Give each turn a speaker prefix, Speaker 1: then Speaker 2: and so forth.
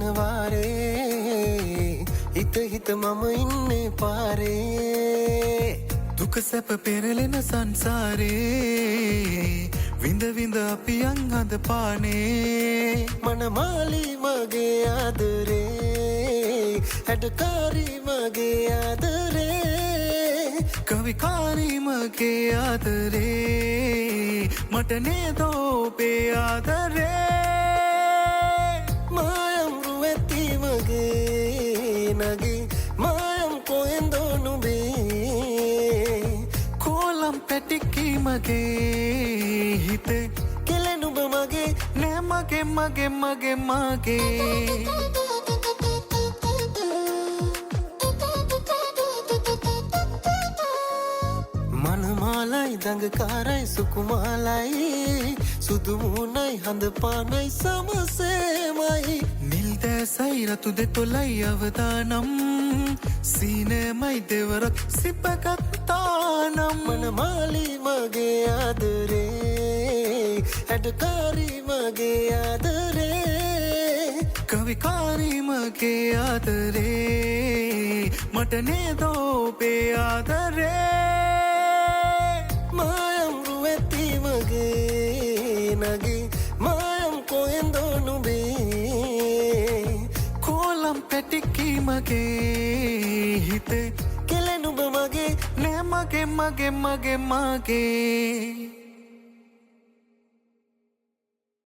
Speaker 1: යනවාරේ හිත මම ඉන්නේ පාරේ
Speaker 2: දුක සැප පෙරලෙන සංසාරේ විඳ විඳ අපි අංගඳ පානේ
Speaker 1: මනමාලි මගේ ආදරේ හැඩකාරී මගේ ආදරේ
Speaker 2: කවිකාරී මගේ ආදරේ මට නේද ඔබේ ආදරේ
Speaker 1: මායම් රුවැති මගේ නගේ මායම් කොහෙන්ද නුඹේ
Speaker 2: කොලම් පැටිකි මගේ හිතේ
Speaker 1: කෙලෙනුඹ මගේ
Speaker 2: නෑ මගේ
Speaker 1: මනමාලයි දඟකාරයි සුකුමාලයි සුදු මුණයි හඳ පානයි සමසේමයි
Speaker 2: නිල් දැසයි රතු දෙතොලයි අවදානම් සීනමයි දෙවරක් සිපගත්තානම්
Speaker 1: මනමාලි මගේ ආදරේ හැඩකාරී මගේ ආදරේ
Speaker 2: කවිකාරී මගේ ආදරේ මට නේද ඔබේ ආදරේ
Speaker 1: මායම් රුවැති මගේ නගේ මායම් කොහෙන්ද නුඹේ
Speaker 2: කොලම් පැටිකි මගේ හිතේ
Speaker 1: කෙලෙනුඹ මගේ
Speaker 2: නෑ මගේ